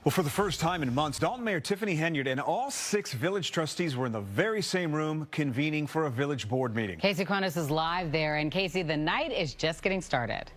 Well, for the first time in months, Dolton Mayor Tiffany Henyard and all 6 village trustees were in the very same room convening for a village board meeting. Casey Cronus is live there, and Casey, the night is just getting started.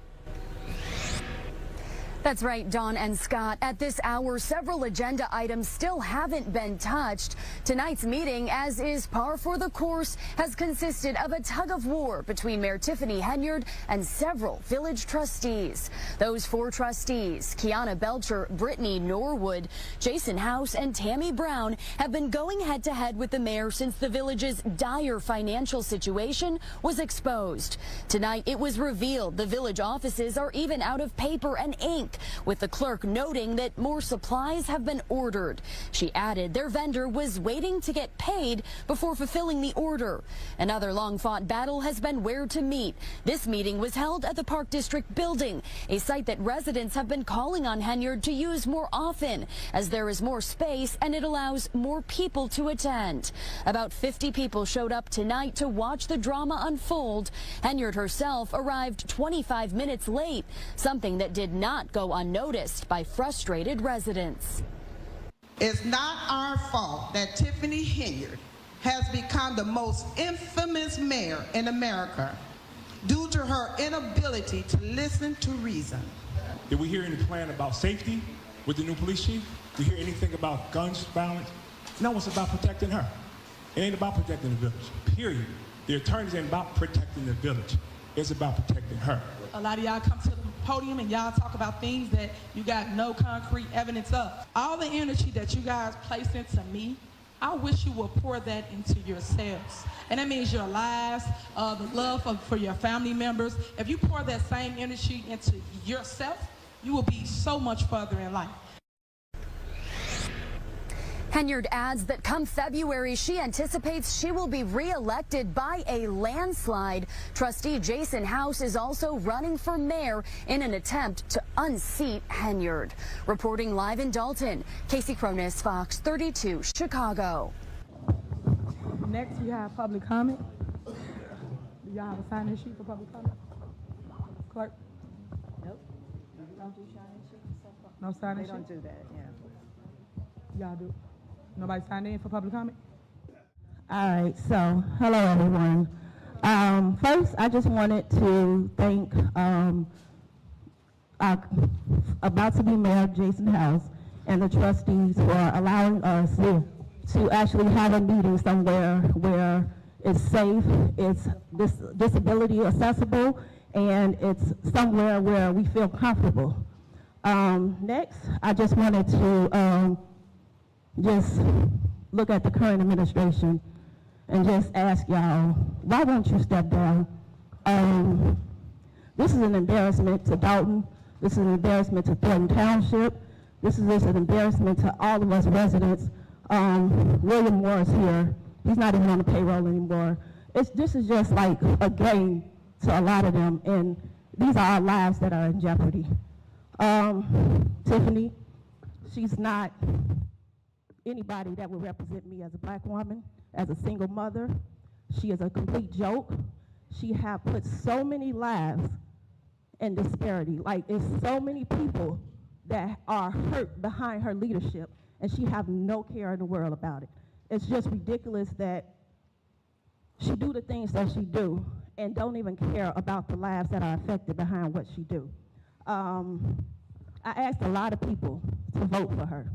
That's right, Dawn and Scott. At this hour, several agenda items still haven't been touched. Tonight's meeting, as is par for the course, has consisted of a tug of war between Mayor Tiffany Henyard and several village trustees. Those 4 trustees, Kiana Belcher, Brittany Norwood, Jason House, and Tammy Brown, have been going head-to-head with the mayor since the village's dire financial situation was exposed. Tonight, it was revealed the village offices are even out of paper and ink, with the clerk noting that more supplies have been ordered. She added their vendor was waiting to get paid before fulfilling the order. Another long-fought battle has been where to meet. This meeting was held at the Park District building, a site that residents have been calling on Henyard to use more often, as there is more space and it allows more people to attend. About 50 people showed up tonight to watch the drama unfold. Henyard herself arrived 25 minutes late, something that did not go unnoticed by frustrated residents. It's not our fault that Tiffany Henyard has become the most infamous mayor in America due to her inability to listen to reason. Did we hear any plan about safety with the new police chief? Did we hear anything about guns, violence? No, it's about protecting her. It ain't about protecting the village, period. The attorneys ain't about protecting the village. It's about protecting her. A lot of y'all come to the podium and y'all talk about things that you got no concrete evidence of. All the energy that you guys place into me, I wish you would pour that into yourselves. And that means your lives, the love for your family members. If you pour that same energy into yourself, you will be so much further in life. Henyard adds that come February, she anticipates she will be re-elected by a landslide. Trustee Jason House is also running for mayor in an attempt to unseat Henyard. Reporting live in Dolton, Casey Cronus, Fox 32, Chicago. Next, we have public comment. Do y'all have a sign-in sheet for public comment? Clerk? Nope. Don't do sign-in sheets. No sign-in sheet? They don't do that, yeah. Y'all do. Nobody signed in for public comment? All right, so hello everyone. First, I just wanted to thank our about to be mayor Jason House and the trustees for allowing us to actually have a meeting somewhere where it's safe, it's disability accessible, and it's somewhere where we feel comfortable. Next, I just wanted to just look at the current administration and just ask y'all, why won't you step down? This is an embarrassment to Dolton. This is an embarrassment to Thornton Township. This is just an embarrassment to all of us residents. William Moore is here. He's not even on the payroll anymore. This is just like a game to a lot of them, and these are our lives that are in jeopardy. Tiffany, she's not anybody that would represent me as a black woman, as a single mother. She is a complete joke. She has put so many lives in disparity. Like, it's so many people that are hurt behind her leadership, and she have no care in the world about it. It's just ridiculous that she do the things that she do and don't even care about the lives that are affected behind what she do. I asked a lot of people to vote for her.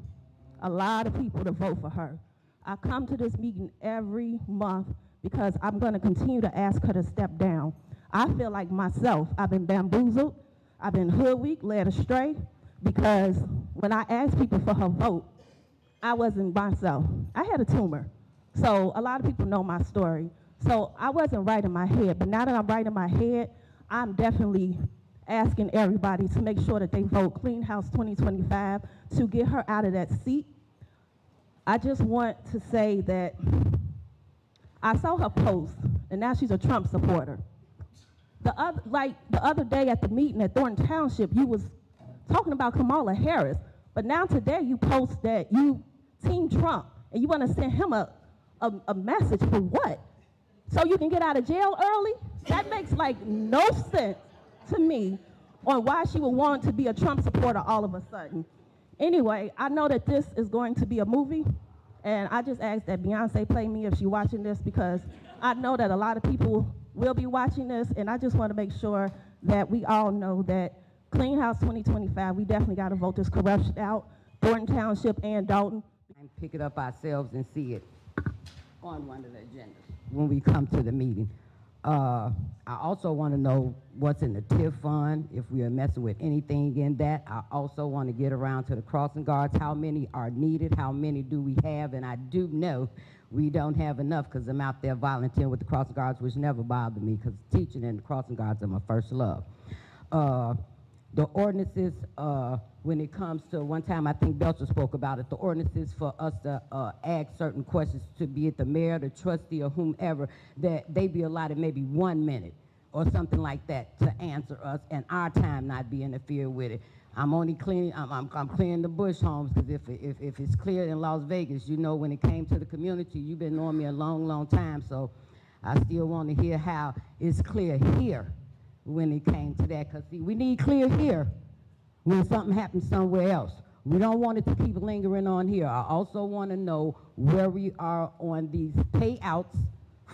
A lot of people to vote for her. I come to this meeting every month because I'm going to continue to ask her to step down. I feel like myself, I've been bamboozled, I've been hoodwinked, led astray, because when I asked people for her vote, I wasn't myself. I had a tumor. So a lot of people know my story. So I wasn't right in my head, but now that I'm right in my head, I'm definitely asking everybody to make sure that they vote Clean House 2025 to get her out of that seat. I just want to say that I saw her post, and now she's a Trump supporter. The other day at the meeting at Thornton Township, you was talking about Kamala Harris, but now today you post that you Team Trump, and you want to send him a message for what? So you can get out of jail early? That makes like no sense to me on why she would want to be a Trump supporter all of a sudden. Anyway, I know that this is going to be a movie, and I just asked that Beyonce play me if she's watching this, because I know that a lot of people will be watching this, and I just want to make sure that we all know that Clean House 2025, we definitely got to vote this corruption out, Thornton Township and Dolton. And pick it up ourselves and see it on one of the agendas when we come to the meeting. I also want to know what's in the TIF fund, if we are messing with anything in that. I also want to get around to the crossing guards, how many are needed, how many do we have, and I do know we don't have enough because I'm out there volunteering with the crossing guards, which never bothered me because teaching and the crossing guards are my first love. The ordinances, when it comes to, one time I think Belcher spoke about it, the ordinances for us to ask certain questions, to be it the mayor, the trustee, or whomever, that they be allotted maybe 1 minute or something like that to answer us, and our time not be interfered with it. I'm only cleaning, I'm clearing the bush homes, because if it's clear in Las Vegas, you know, when it came to the community, you've been knowing me a long, long time, so I still want to hear how it's clear here when it came to that, because see, we need clear here when something happens somewhere else. We don't want it to keep lingering on here. I also want to know where we are on these payouts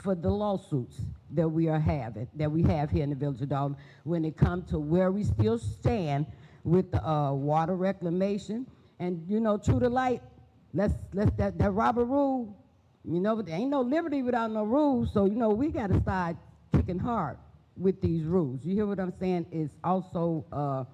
for the lawsuits that we are having, that we have here in the Village of Dolton, when it comes to where we still stand with the water reclamation. And you know, true to light, let's that Robert rule, you know, but there ain't no liberty without no rules, so you know, we got to start kicking hard with these rules. You hear what I'm saying? It's also, I'm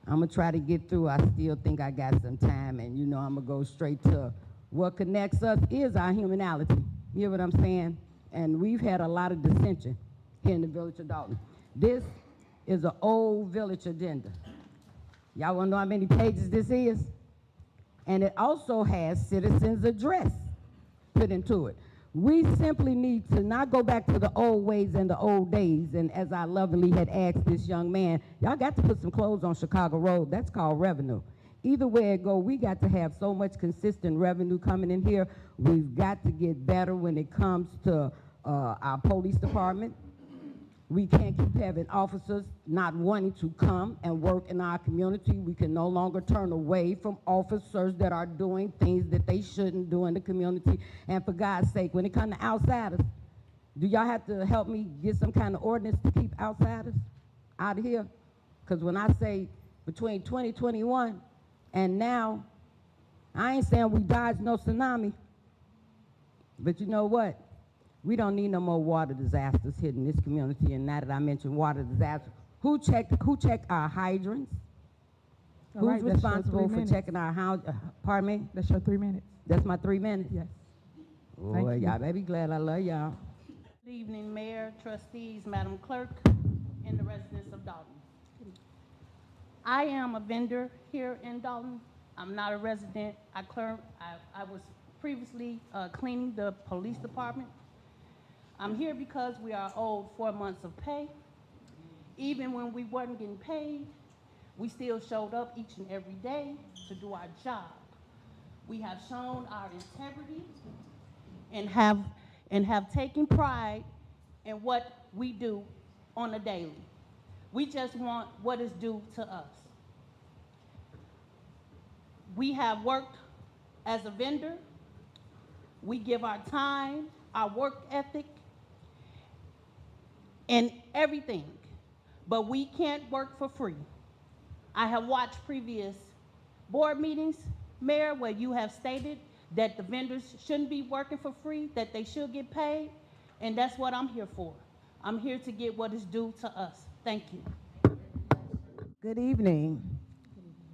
gonna try to get through. I still think I got some time, and you know, I'm gonna go straight to what connects us is our humanality. You hear what I'm saying? And we've had a lot of dissension here in the Village of Dolton. This is an old village agenda. Y'all wanna know how many pages this is? And it also has citizens' address put into it. We simply need to not go back to the old ways and the old days. And as I lovingly had asked this young man, y'all got to put some clothes on Chicago Road. That's called revenue. Either way it go, we got to have so much consistent revenue coming in here. We've got to get better when it comes to our police department. We can't keep having officers not wanting to come and work in our community. We can no longer turn away from officers that are doing things that they shouldn't do in the community. And for God's sake, when it comes to outsiders, do y'all have to help me get some kind of ordinance to keep outsiders out of here? Because when I say between 2021 and now, I ain't saying we dodged no tsunami, but you know what? We don't need no more water disasters hitting this community. And now that I mentioned water disasters, who checked our hydrants? Who's responsible for checking our pardon me? That's your 3 minutes. That's my 3 minutes? Yes. Oh, y'all better be glad I love y'all. Good evening, Mayor, trustees, Madam Clerk, and the residents of Dolton. I am a vendor here in Dolton. I'm not a resident. I was previously cleaning the police department. I'm here because we are owed 4 months of pay. Even when we weren't getting paid, we still showed up each and every day to do our job. We have shown our integrity and have taken pride in what we do on a daily. We just want what is due to us. We have worked as a vendor. We give our time, our work ethic, and everything, but we can't work for free. I have watched previous board meetings, Mayor, where you have stated that the vendors shouldn't be working for free, that they should get paid, and that's what I'm here for. I'm here to get what is due to us. Thank you. Good evening.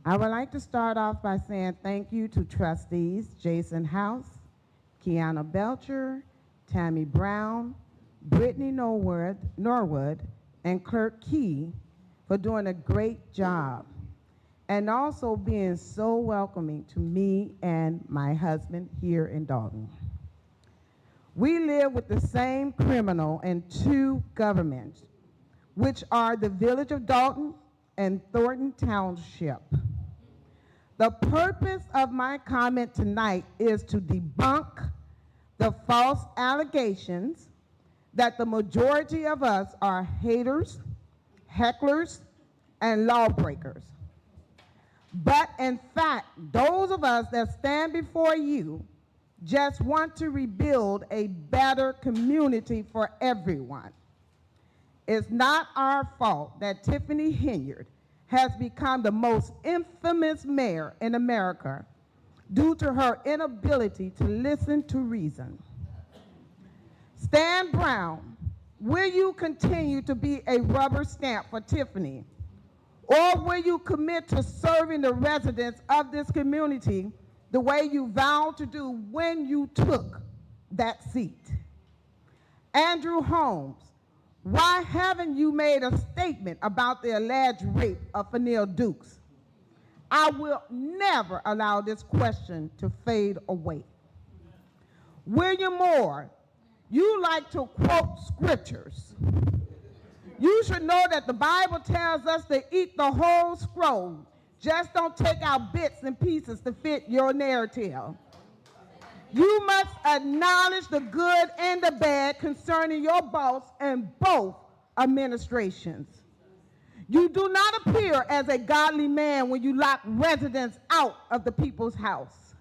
I would like to start off by saying thank you to trustees Jason House, Kiana Belcher, Tammy Brown, Brittany Norwood, and Clerk Key for doing a great job, and also being so welcoming to me and my husband here in Dolton. We live with the same criminal in two governments, which are the Village of Dolton and Thornton Township. The purpose of my comment tonight is to debunk the false allegations that the majority of us are haters, hecklers, and lawbreakers. But in fact, those of us that stand before you just want to rebuild a better community for everyone. It's not our fault that Tiffany Henyard has become the most infamous mayor in America due to her inability to listen to reason. Stan Brown, will you continue to be a rubber stamp for Tiffany, or will you commit to serving the residents of this community the way you vowed to do when you took that seat? Andrew Holmes, why haven't you made a statement about the alleged rape of Fenia Dukes? I will never allow this question to fade away. William Moore, you like to quote scriptures. You should know that the Bible tells us to eat the whole scroll. Just don't take out bits and pieces to fit your narrative. You must acknowledge the good and the bad concerning your boss and both administrations. You do not appear as a godly man when you lock residents out of the people's house.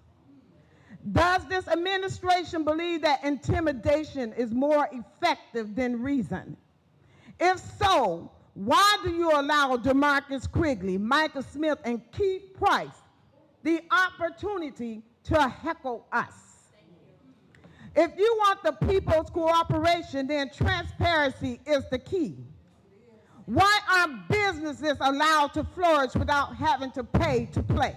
Does this administration believe that intimidation is more effective than reason? If so, why do you allow DeMarcus Quigley, Micah Smith, and Keith Price the opportunity to heckle us? If you want the people's cooperation, then transparency is the key. Why are businesses allowed to flourish without having to pay to play?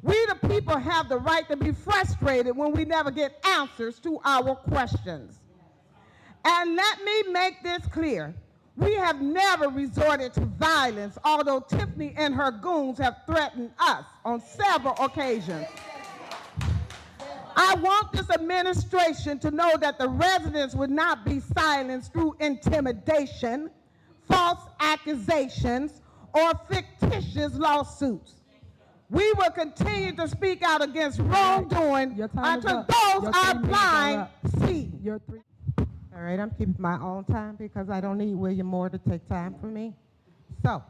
We the people have the right to be frustrated when we never get answers to our questions. And let me make this clear. We have never resorted to violence, although Tiffany and her goons have threatened us on several occasions. I want this administration to know that the residents would not be silenced through intimidation, false accusations, or fictitious lawsuits. We will continue to speak out against wrongdoing until those are blind see. All right, I'm keeping my own time because I don't need William Moore to take time for me. So,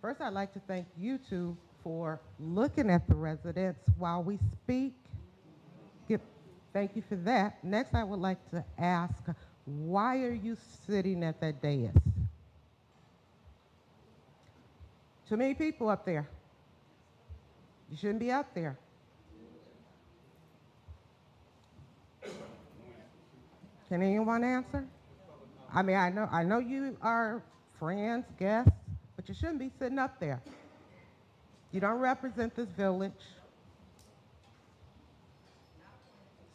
first I'd like to thank you two for looking at the residents while we speak. Thank you for that. Next, I would like to ask, why are you sitting at that dais? Too many people up there. You shouldn't be up there. Can anyone answer? I mean, I know you are friends, guests, but you shouldn't be sitting up there. You don't represent this village.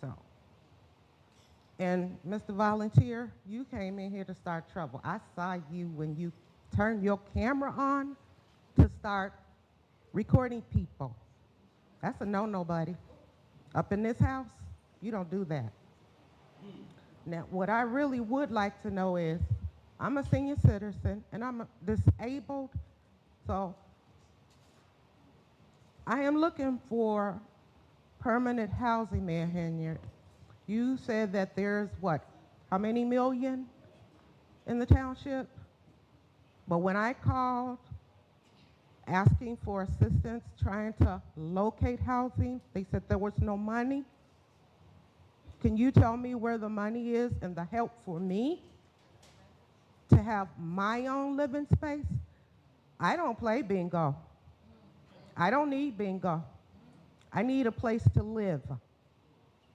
So, and Mr. Volunteer, you came in here to start trouble. I saw you when you turned your camera on to start recording people. That's a no-no, buddy. Up in this house, you don't do that. Now, what I really would like to know is, I'm a senior citizen and I'm disabled, so I am looking for permanent housing, Mayor Henyard. You said that there's what, how many million in the township? But when I called asking for assistance trying to locate housing, they said there was no money. Can you tell me where the money is and the help for me to have my own living space? I don't play bingo. I don't need bingo. I need a place to live.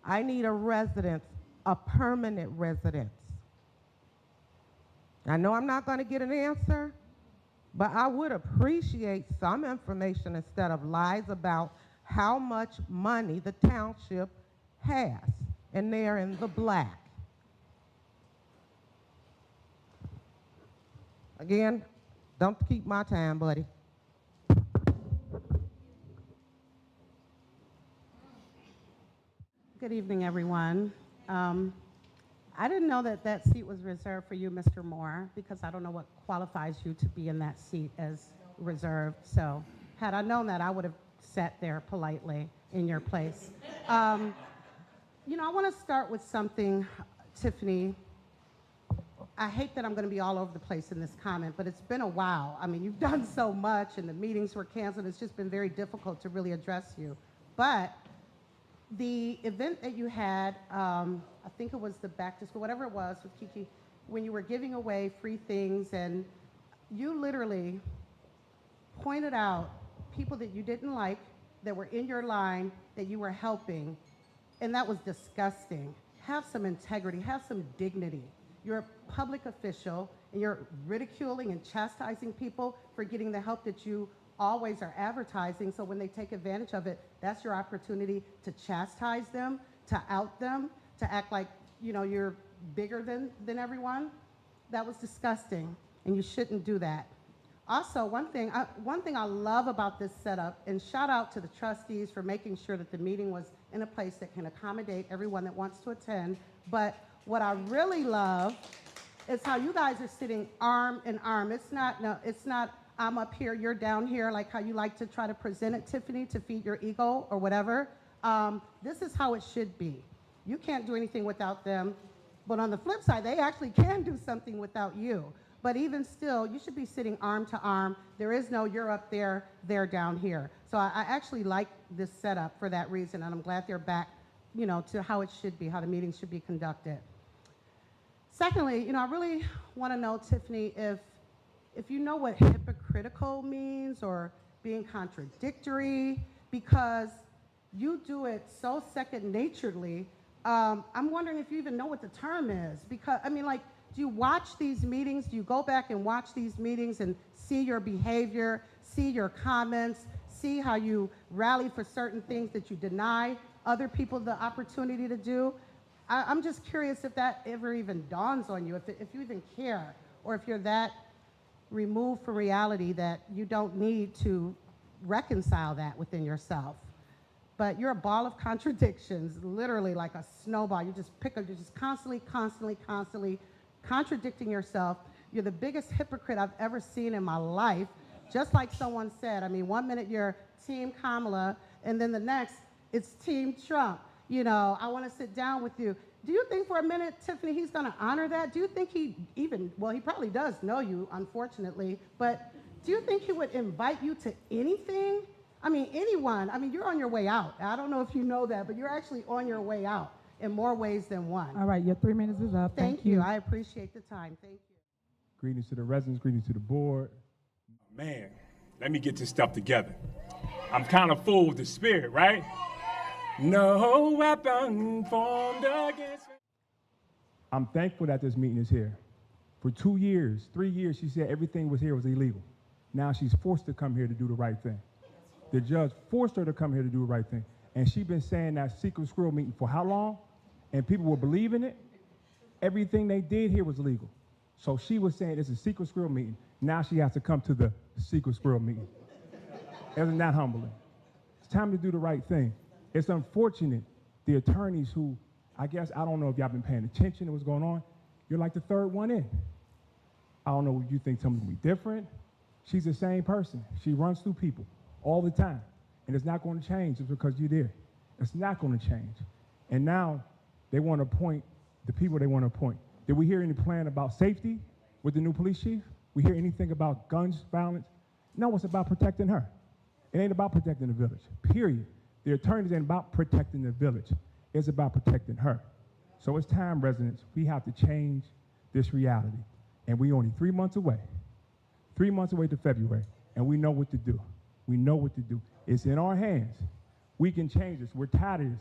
I need a residence, a permanent residence. I know I'm not going to get an answer, but I would appreciate some information instead of lies about how much money the township has. And they're in the black. Again, don't keep my time, buddy. Good evening, everyone. I didn't know that that seat was reserved for you, Mr. Moore, because I don't know what qualifies you to be in that seat as reserved. So had I known that, I would have sat there politely in your place. You know, I want to start with something, Tiffany. I hate that I'm going to be all over the place in this comment, but it's been a while. I mean, you've done so much, and the meetings were canceled. It's just been very difficult to really address you. But the event that you had, I think it was the back to school, whatever it was with Kiki, when you were giving away free things, and you literally pointed out people that you didn't like, that were in your line, that you were helping, and that was disgusting. Have some integrity, have some dignity. You're a public official, and you're ridiculing and chastising people for getting the help that you always are advertising, so when they take advantage of it, that's your opportunity to chastise them, to out them, to act like, you know, you're bigger than everyone. That was disgusting, and you shouldn't do that. Also, one thing I love about this setup, and shout out to the trustees for making sure that the meeting was in a place that can accommodate everyone that wants to attend, but what I really love is how you guys are sitting arm in arm. It's not I'm up here, you're down here, like how you like to try to present it, Tiffany, to feed your ego or whatever. This is how it should be. You can't do anything without them, but on the flip side, they actually can do something without you. But even still, you should be sitting arm to arm. There is no you're up there, they're down here. So I actually like this setup for that reason, and I'm glad they're back, you know, to how it should be, how the meetings should be conducted. Secondly, you know, I really want to know, Tiffany, if you know what hypocritical means or being contradictory, because you do it so second-naturedly. I'm wondering if you even know what the term is, because, I mean, like, do you watch these meetings? Do you go back and watch these meetings and see your behavior, see your comments, see how you rally for certain things that you deny other people the opportunity to do? I'm just curious if that ever even dawns on you, if you even care, or if you're that removed from reality that you don't need to reconcile that within yourself. But you're a ball of contradictions, literally like a snowball. You just pick up, you're just constantly contradicting yourself. You're the biggest hypocrite I've ever seen in my life. Just like someone said, I mean, 1 minute you're Team Kamala, and then the next it's Team Trump. You know, I want to sit down with you. Do you think for a minute, Tiffany, he's going to honor that? Do you think he even, well, he probably does know you, unfortunately, but do you think he would invite you to anything? I mean, anyone. I mean, you're on your way out. I don't know if you know that, but you're actually on your way out in more ways than one. All right, your 3 minutes is up. Thank you. I appreciate the time. Thank you. Greetings to the residents, greetings to the board. Man, let me get this stuff together. I'm kind of full with the spirit, right? No weapon formed against me. I'm thankful that this meeting is here. For 2 years, 3 years, she said everything was here was illegal. Now she's forced to come here to do the right thing. The judge forced her to come here to do the right thing. And she's been saying that secret squirrel meeting for how long? And people were believing it. Everything they did here was illegal. So she was saying it's a secret squirrel meeting. Now she has to come to the secret squirrel meeting. Isn't that humbling? It's time to do the right thing. It's unfortunate the attorneys who, I guess, I don't know if y'all been paying attention to what's going on. You're like the third one in. I don't know if you think something will be different. She's the same person. She runs through people all the time. And it's not going to change just because you're there. It's not going to change. And now they want to appoint the people they want to appoint. Did we hear any plan about safety with the new police chief? We hear anything about guns, violence? No, it's about protecting her. It ain't about protecting the village, period. The attorneys ain't about protecting the village. It's about protecting her. So it's time, residents, we have to change this reality. And we only 3 months away. 3 months away to February, and we know what to do. We know what to do. It's in our hands. We can change this. We're tired of this.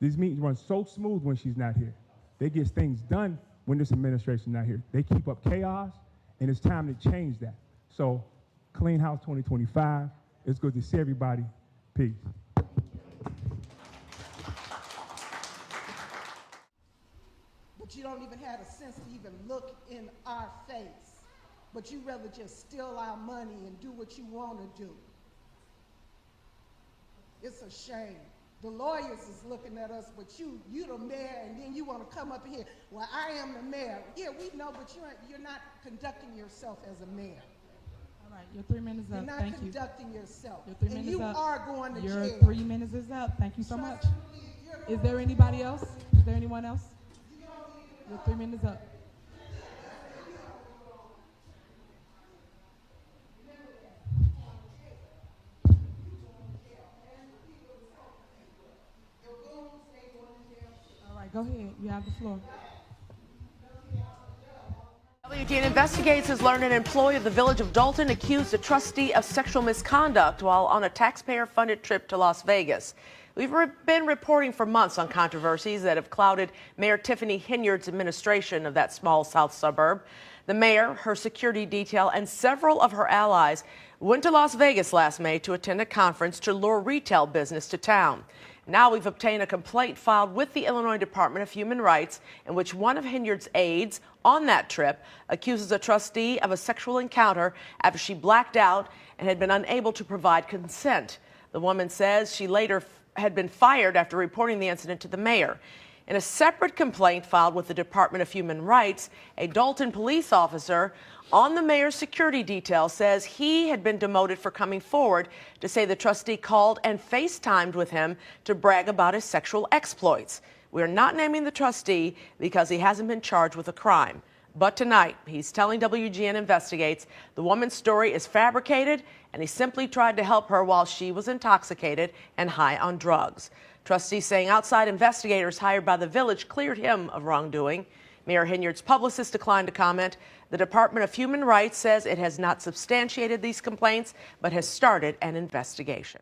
These meetings run so smooth when she's not here. They get things done when this administration's not here. They keep up chaos, and it's time to change that. So, Clean House 2025. It's good to see everybody. Peace. But you don't even have a sense to even look in our face. But you rather just steal our money and do what you want to do. It's a shame. The lawyers is looking at us, but you the mayor, and then you want to come up here. Well, I am the mayor. Yeah, we know, but you're not conducting yourself as a mayor. All right, your 3 minutes You're up. not Thank you. conducting yourself. Your 3 and minutes you up. are going to jail. Your 3 minutes is up. Thank you so much. Is there anybody else? Is there anyone else? Your 3 minutes up. Go ahead. You have the floor. WGN Investigates has learned an employee of the Village of Dolton accused a trustee of sexual misconduct while on a taxpayer-funded trip to Las Vegas. We've been reporting for months on controversies that have clouded Mayor Tiffany Henyard's administration of that small south suburb. The mayor, her security detail, and several of her allies went to Las Vegas last May to attend a conference to lure retail business to town. Now we've obtained a complaint filed with the Illinois Department of Human Rights in which one of Henyard's aides on that trip accuses a trustee of a sexual encounter after she blacked out and had been unable to provide consent. The woman says she later had been fired after reporting the incident to the mayor. In a separate complaint filed with the Department of Human Rights, a Dolton police officer on the mayor's security detail says he had been demoted for coming forward to say the trustee called and FaceTimed with him to brag about his sexual exploits. We are not naming the trustee because he hasn't been charged with a crime. But tonight, he's telling WGN Investigates the woman's story is fabricated and he simply tried to help her while she was intoxicated and high on drugs. Trustees saying outside investigators hired by the village cleared him of wrongdoing. Mayor Henyard's publicist declined to comment. The Department of Human Rights says it has not substantiated these complaints, but has started an investigation.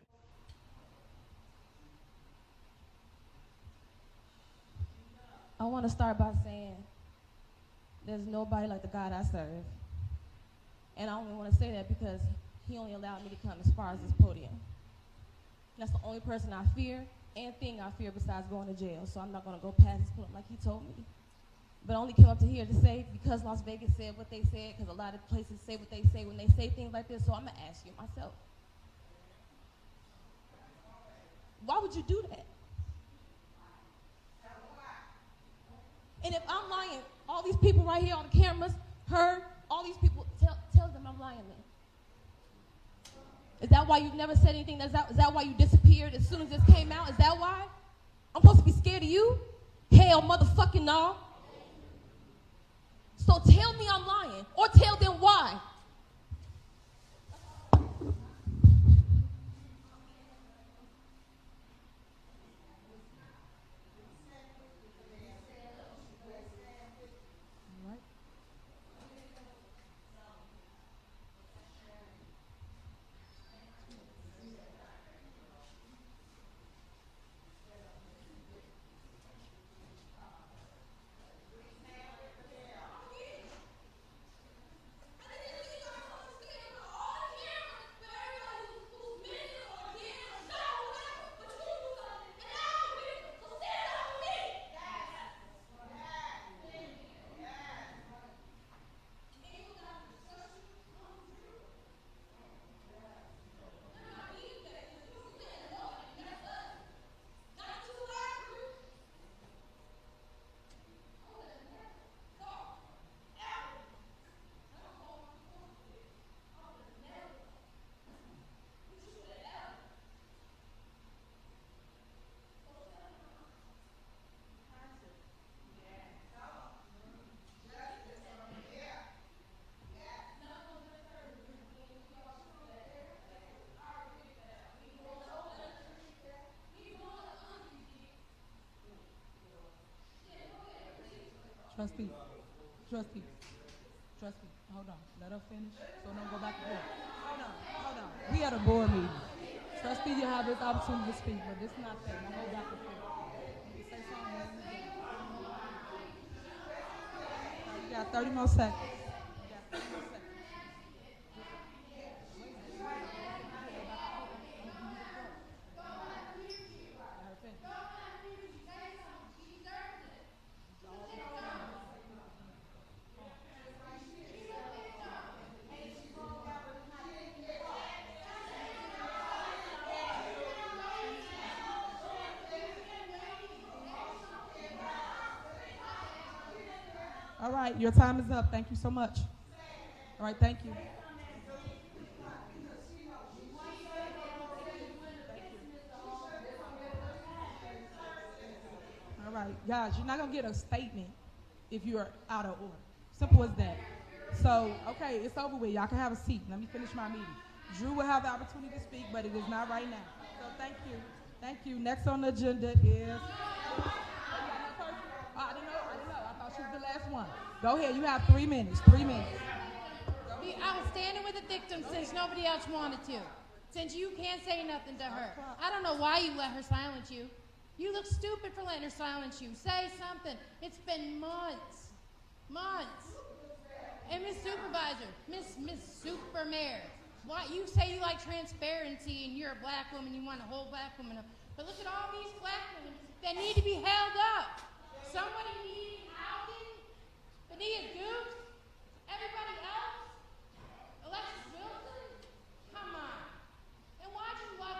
I want to start by saying there's nobody like the God I serve. And I only want to say that because he only allowed me to come as far as this podium. That's the only person I fear and thing I fear besides going to jail. So I'm not going to go past this podium like he told me. But I only came up to here to say, because Las Vegas said what they said, because a lot of places say what they say when they say things like this, so I'm going to ask you myself. Why would you do that? And if I'm lying, all these people right here on the cameras, her, all these people, tell them I'm lying then. Is that why you've never said anything? Is that why you disappeared as soon as this came out? Is that why? I'm supposed to be scared of you? Hell motherfucking no. So tell me I'm lying, or tell them why. Trustee, hold on. Let her finish, so don't go back and forth. Hold on. We had a board meeting. Trustee, you have this opportunity to speak, but this is not fair. Don't go back and forth. You say something. You got 30 more seconds. All right, your time is up. Thank you so much. All right, thank you. All right, guys, you're not going to get a statement if you're out of order. Simple as that. So, okay, it's over with. Y'all can have a seat. Let me finish my meeting. Drew will have the opportunity to speak, but it is not right now. So thank you. Thank you. Next on the agenda is... one. Go ahead, you have 3 minutes, 3 minutes. I was standing with the victim since nobody else wanted to. Since you can't say nothing to her. I don't know why you let her silence you. You look stupid for letting her silence you. Say something. It's been months. Months. And Miss Supervisor, Miss Super Mayor, why you say you like transparency and you're a black woman, you want a whole black woman up. But look at all these black women that need to be held up. Somebody needing housing. Fenia Dukes. Everybody else. Alexis Wilson. Come on. And why'd you lock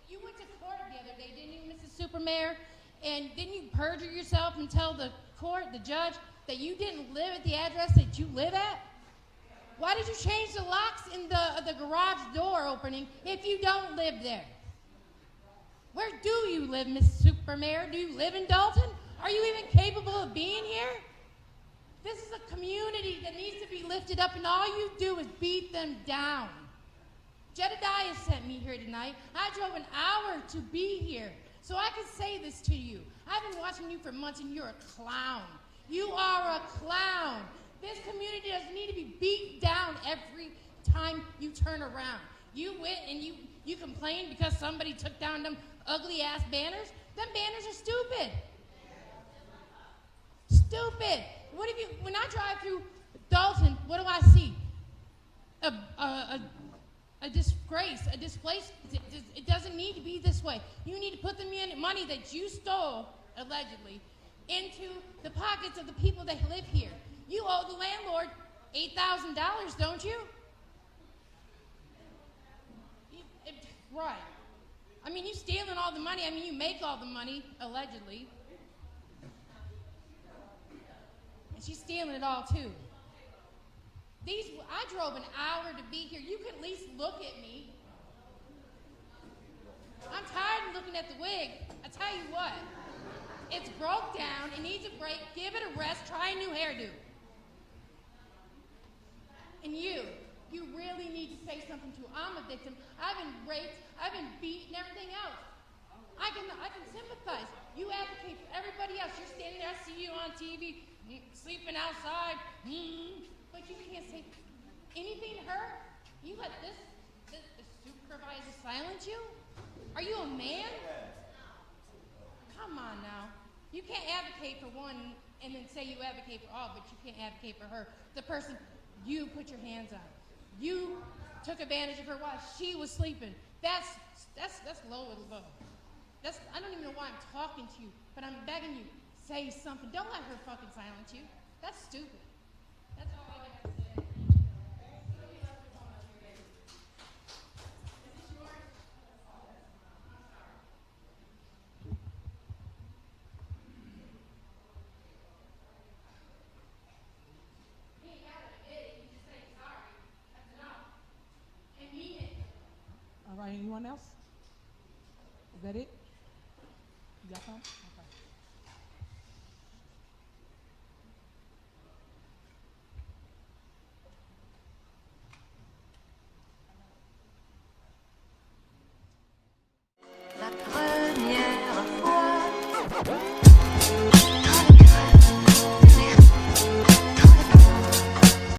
you went to court the other day, didn't you, Mrs. Super Mayor? And didn't you perjure yourself and tell the court, the judge, that you didn't live at the address that you live at? Why did you change the locks in the garage door opening if you don't live there? Where do you live, Miss Super Mayor? Do you live in Dolton? Are you even capable of being here? This is a community that needs to be lifted up, and all you do is beat them down. Jedediah sent me here tonight. I drove an hour to be here so I could say this to you. I've been watching you for months, and you're a clown. You are a clown. This community doesn't need to be beat down every time you turn around. You went and you complained because somebody took down them ugly-ass banners. Them banners are stupid. Stupid. What if when I drive through Dolton, what do I see? A disgrace, a displaced. It doesn't need to be this way. You need to put the money that you stole, allegedly, into the pockets of the people that live here. You owe the landlord $8,000, don't you? Right. I mean, you stealing all the money. I mean, you make all the money, allegedly. And she's stealing it all, too. I drove an hour to be here. You can at least look at me. I'm tired of looking at the wig. I tell you what. It's broke down. It needs a break. Give it a rest. Try a new hairdo. And you really need to say something to. I'm a victim. I've been raped. I've been beat and everything else. I can sympathize. You advocate for everybody else. You're standing there. I see you on TV, sleeping outside. But you can't say anything to her. You let the supervisor silence you? Are you a man? Come on now. You can't advocate for one and then say you advocate for all, but you can't advocate for her. The person you put your hands on. You took advantage of her while she was sleeping. That's low and low. I don't even know why I'm talking to you, but I'm begging you, say something. Don't let her fucking silence you. That's stupid. That's all I got to say. All right, anyone else? Is that it? You got some?